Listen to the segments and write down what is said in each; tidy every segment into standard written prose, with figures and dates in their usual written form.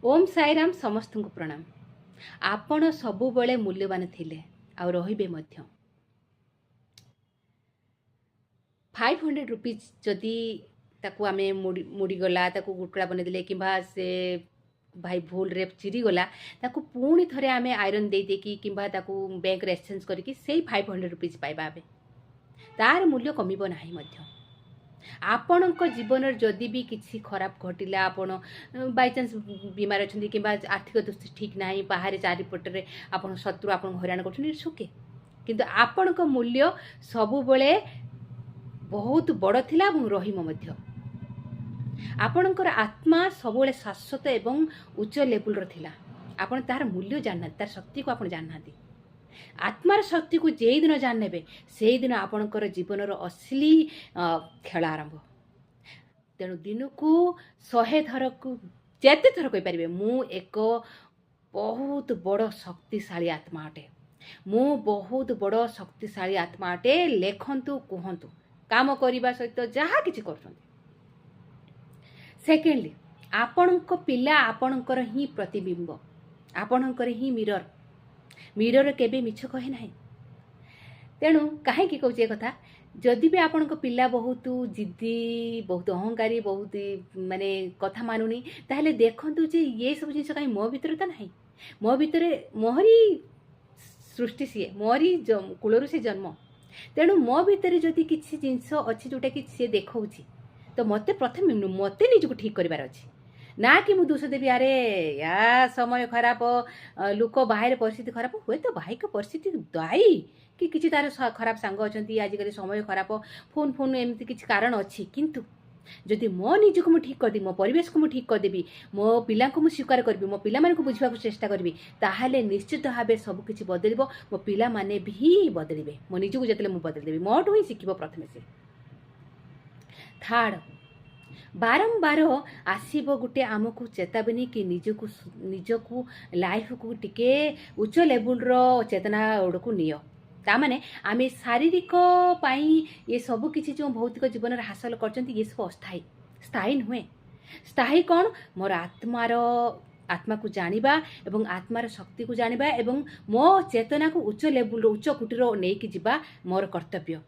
ओम साईराम समस्त को प्रणाम। आपण सबुबले मूल्यवान थिले आ रहिबे मध्य। 500 रुपीज जदि ताकू आमे मुड़ी गला ताकू गुटकुड़ा बने देले किंबा से भाई भूल रे चिरी गला ताकू पुणी थरे आमे आयरन दे देकी किंबा ताकू बैंक रे एक्सचेंज करके सेही 500 रुपीज पाइबा आबे तार मूल्य कमिबो नाही मध्य। आपणक जीवन जदि भी किसी खराब घटिला आपण बाय चांस बीमार अच्छा कि आर्थिक दृष्टि ठीक ना बाहर चारिपटे आप शत्रु आप हैरान कर ओके किंतु आपण मूल्य सबुबले बहुत बड़ थिला रहीम मध्य। आपणकर आत्मा सबुबले शाश्वत एवं उच्च लेवल थिला। आपण तार मूल्य जानना तार शक्ति को आपण जानना आत्मार शक्ति को जे दिन जानने से दिन आपणकर जीवनर असली खेल आरंभ। तेणु दिन को 100 थर को जेते थर कहि परिबे मु एक बहुत बड़ शक्तिशाली आत्मा अटे, मु बहुत बड़ शक्तिशाली आत्मा अटे। लेखंतु कहंतु काम करने सहित जहाँ किसी कर। सेकेंडली आपणक पिला आपणकर ही प्रतिबिंब, आपणकर ही मिरर। मिरर केबे मिछ कहे ना। तेणु कहीं कहूँ कथा जदि भी आपण पिला बहुत जिद्दी बहुत अहंकारी बहुत माने कथा मानुनी ताहले देखंतु जे ये सब जिन कहीं मो भीतर तो ना मो भीतर मोहरी सृष्टि सी मोहरी कूलर से जन्म। तेणु मो भीतर जदि किसी जिनस अच्छी जोटा कि सी देखा तो मत प्रथम मत निजक ठीक करार अच्छी ना कि मु दोष देवी अरे या समय खराब लोक बाहर परिस्थिति खराब हुए तो बाहिक परिस्थिति दायी कि किसी तार खराब सांग अच्छा आजिकल समय खराब फोन फोन एमती किसी कारण अच्छी किंतु जदि मो निजक मु ठीक करदेवी मो परिवेश को मु ठीक करदेवी मो पिला को मु स्वीकार करी मो पिला माने को बुझा चेष्टा करी ताहले निश्चित भाव सब किसी बदल मो पिला माने भी बदलिबे मो निजक जतले मु बदलदेवी मोठू ही शिखिबो प्रथमे से। थर्ड बारंबार आसब गोटे आमको चेतावनी कि निजको लाइफ को टिके उच्च लेवल चेतना गुड़क नियो। तामाने आमे शारीरिक पाई ये सब किसी जो भौतिक जीवन हासिल करचंती ये सब अस्थायी स्थायी नुहे। स्थायी कौन मोर आत्मा को जानिबा एवं आत्मार शक्ति को जानिबा एवं मो चेतना को उच्च लेवल उच्च कुटीर नहीं जिबा मोर कर्तव्य।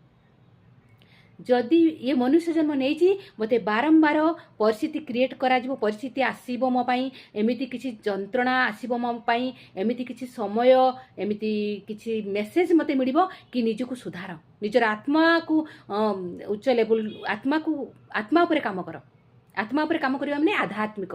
जदि ये मनुष्य जन्म नहीं मते बारंबार परिस्थिति क्रिएट करा जिवो परिस्थिति आसीबो मो पई एमिति किछि जंत्रणा आसीबो मो पई एमिति किछि समय एमिति किछि मेसेज मते मिलिबो कि निजको सुधार निजर आत्मा को उच्च लेवल आत्मा ऊपर काम कर। आत्मा ऊपर काम करिबा माने आध्यात्मिक